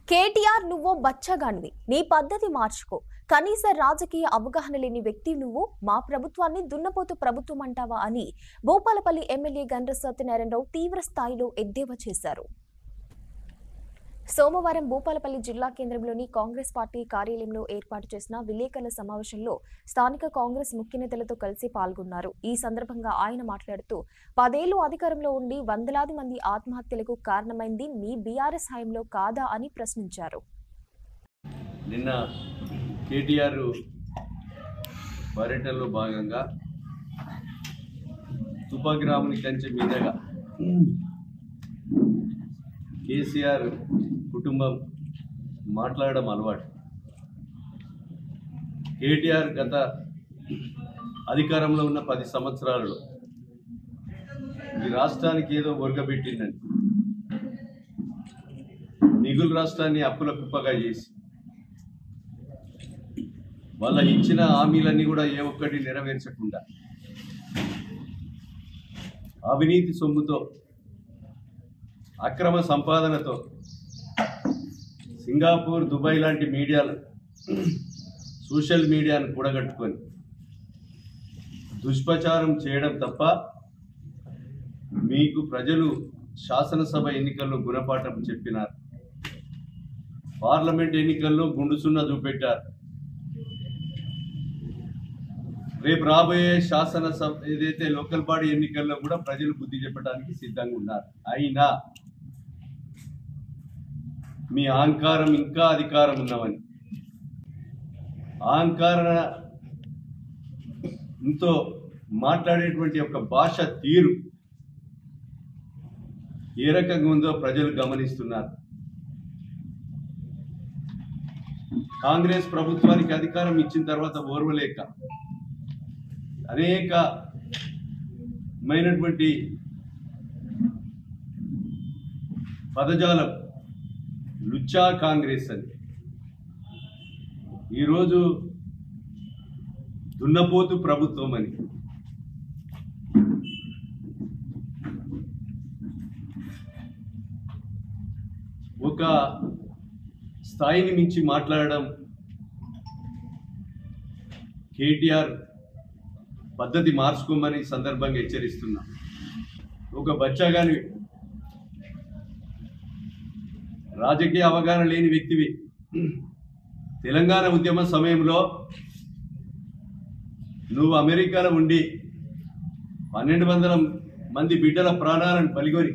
కేటీఆర్ నువ్వో బచ్చగానివి, నీ పద్ధతి మార్చుకో. కనీస రాజకీయ అవగాహన లేని వ్యక్తి నువ్వు. మా ప్రభుత్వాన్ని దున్నపోతు ప్రభుత్వం అంటావా అని భూపాలపల్లి ఎమ్మెల్యే గండ్ర సత్యనారాయణరావు తీవ్ర స్థాయిలో ఎద్దేవా చేశారు. సోమవారం భూపాలపల్లి జిల్లా కేంద్రంలోని కాంగ్రెస్ పార్టీ కార్యాలయంలో ఏర్పాటు చేసిన విలేకరుల సమావేశంలో స్థానిక కాంగ్రెస్ ముఖ్య నేతలతో కలిసి పాల్గొన్నారు. ఈ సందర్భంగా ఆయన మాట్లాడుతూ 10 ఏళ్లు అధికారంలో ఉండి వందలాది మంది ఆత్మహత్యలకు కారణమైంది మీ బీఆర్ఎస్ హయాంలో కాదా అని ప్రశ్నించారు. నిన్న కేటీఆర్ పర్యటనలో భాగంగా తుపగ్రాముని కంచె మీదుగా కేసీఆర్ కుటుంబం మాట్లాడడం అలవాటు. కేటీఆర్ గత అధికారంలో ఉన్న 10 సంవత్సరాలలో ఈ రాష్ట్రానికి ఏదో ఒరగబెట్టిందని, మిగులు రాష్ట్రాన్ని అప్పుల కుప్పగా చేసి వాళ్ళ ఇచ్చిన హామీలన్నీ కూడా ఏ ఒక్కటి నెరవేర్చకుండా అవినీతి సొమ్ముతో అక్రమ సంపాదనతో సింగపూర్, దుబాయ్ లాంటి మీడియాలు సోషల్ మీడియాను కూడగట్టుకొని దుష్ప్రచారం చేయడం తప్ప మీకు ప్రజలు శాసనసభ ఎన్నికల్లో గుణపాఠం చెప్పినారు. పార్లమెంట్ ఎన్నికల్లో గుండు సున్నా చూపెట్టారు. రేపు రాబోయే శాసనసభ ఏదైతే లోకల్ బాడీ ఎన్నికల్లో కూడా ప్రజలు బుద్ధి చెప్పడానికి సిద్ధంగా ఉన్నారు. అయినా మీ అహంకారం ఇంకా అధికారం ఉన్నవని, అహంకారంతో మాట్లాడేటువంటి ఒక భాష తీరు ఏ రకంగా ఉందో ప్రజలు గమనిస్తున్నారు. కాంగ్రెస్ ప్రభుత్వానికి అధికారం ఇచ్చిన తర్వాత ఓర్వలేక అనేకమైనటువంటి పదజాలం లుచ్చా కాంగ్రెస్ అని, ఈరోజు దున్నపోతు ప్రభుత్వం అని, ఒక స్థాయిని మించి మాట్లాడడం కేటీఆర్ పద్ధతి మార్చుకోమని సందర్భంగా హెచ్చరిస్తున్నా. ఒక బచ్చాగాని, రాజకీయ అవగాహన లేని వ్యక్తివి. తెలంగాణ ఉద్యమ సమయంలో నువ్వు అమెరికాలో ఉండి 1200 మంది బిడ్డల ప్రాణాలను బలిగొని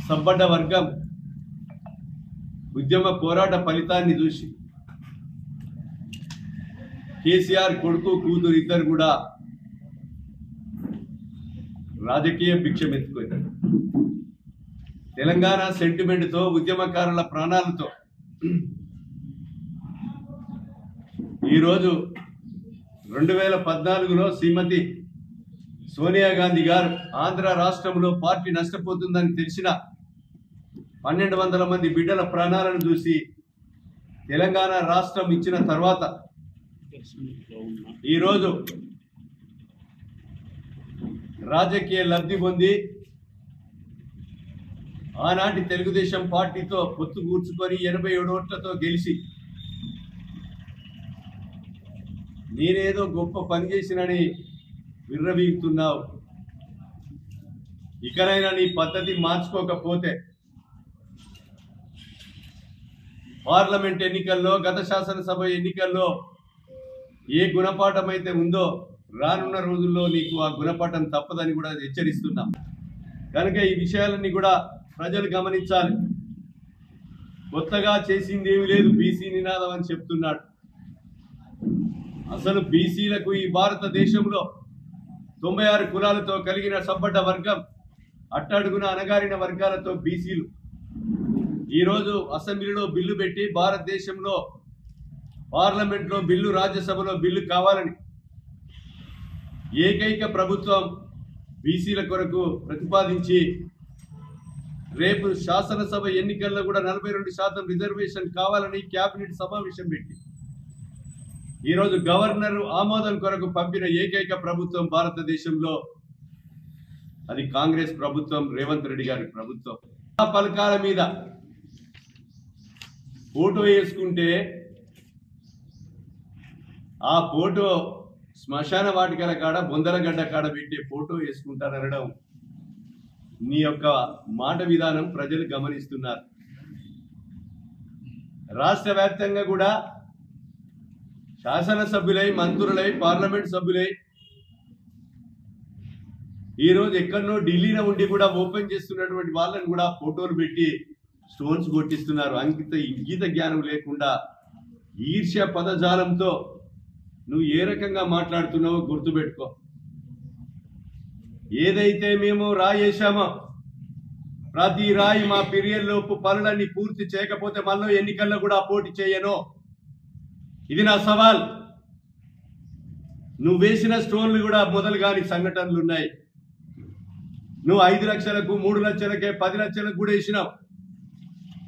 సబ్బడ్డ వర్గం ఉద్యమ పోరాట ఫలితాన్ని చూసి కేసీఆర్ కొడుకు కూతురు ఇద్దరు కూడా రాజకీయ భిక్షం ఎత్తుకొని తెలంగాణ సెంటిమెంట్తో, ఉద్యమకారుల ప్రాణాలతో ఈరోజు 2014లో శ్రీమతి సోనియా గాంధీ గారు ఆంధ్ర రాష్ట్రంలో పార్టీ నష్టపోతుందని తెలిసిన 1200 మంది బిడ్డల ప్రాణాలను చూసి తెలంగాణ రాష్ట్రం ఇచ్చిన తర్వాత ఈరోజు రాజకీయ లబ్ధి పొంది ఆనాటి తెలుగుదేశం పార్టీతో పొత్తు కూర్చుకొని 87 ఓట్లతో గెలిచి నేనేదో గొప్ప పని చేసినని విర్రవీగుతున్నావు. ఇకనైనా నీ పద్ధతి మార్చుకోకపోతే పార్లమెంట్ ఎన్నికల్లో, గత శాసనసభ ఎన్నికల్లో ఏ గుణపాఠం అయితే ఉందో రానున్న రోజుల్లో నీకు ఆ గుణపాఠం తప్పదని కూడా హెచ్చరిస్తున్నా. కనుక ఈ విషయాలన్నీ కూడా ప్రజలు గమనించాలి. కొత్తగా చేసింది ఏమి లేదు, బీసీ నినాదం అని చెప్తున్నాడు. అసలు బీసీలకు ఈ భారతదేశంలో 96 కులాలతో కలిగిన సబ్బడ్డ వర్గం, అట్టడుగున అణగారిన వర్గాలతో బీసీలు ఈరోజు అసెంబ్లీలో బిల్లు పెట్టి భారతదేశంలో పార్లమెంట్లో బిల్లు, రాజ్యసభలో బిల్లు కావాలని ఏకైక ప్రభుత్వం బీసీల కొరకు ప్రతిపాదించి రేపు శాసనసభ ఎన్నికల్లో కూడా 42% రిజర్వేషన్ కావాలని కేబినెట్ సమావేశం పెట్టి ఈరోజు గవర్నర్ ఆమోదం కొరకు పంపిన ఏకైక ప్రభుత్వం భారతదేశంలో అది కాంగ్రెస్ ప్రభుత్వం, రేవంత్ రెడ్డి గారి ప్రభుత్వం. పలకాల మీద ఫోటో వేసుకుంటే ఆ ఫోటో శ్మశాన వాటికల కాడ బొందలగడ్డ కాడ పెట్టే ఫోటో వేసుకుంటారనడం నీ యొక్క మాట విధానం ప్రజలు గమనిస్తున్నారు. రాష్ట్ర వ్యాప్తంగా కూడా శాసనసభ్యులై, మంత్రులై, పార్లమెంట్ సభ్యులై ఈరోజు ఎక్కడనో ఢిల్లీలో ఉండి కూడా ఓపెన్ చేస్తున్నటువంటి వాళ్ళని కూడా ఫోటోలు పెట్టి స్టోన్స్ కొట్టిస్తున్నారు. ఇంగిత జ్ఞానం లేకుండా ఈర్ష్య పదజాలంతో నువ్వు ఏ రకంగా మాట్లాడుతున్నావో గుర్తుపెట్టుకో. ఏదైతే మేము రాయేశామో ప్రతి రాయి మా పీరియడ్లోపు పనులన్నీ పూర్తి చేయకపోతే మళ్ళీ ఎన్నికల్లో కూడా పోటీ చేయను. ఇది నా సవాల్. నువ్వు వేసిన స్టోన్లు కూడా మొదలు కాని సంఘటనలు ఉన్నాయి. నువ్వు 5 లక్షలకు, 3 లక్షలకే, 10 లక్షలకు కూడా వేసినావు.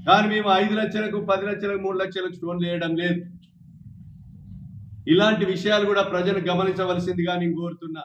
కానీ మేము 5 లక్షలకు, 10 లక్షలకు, 3 లక్షలకు స్టోన్లు వేయడం లేదు. ఇలాంటి విషయాలు కూడా ప్రజలు గమనించవలసిందిగా నేను కోరుతున్నా.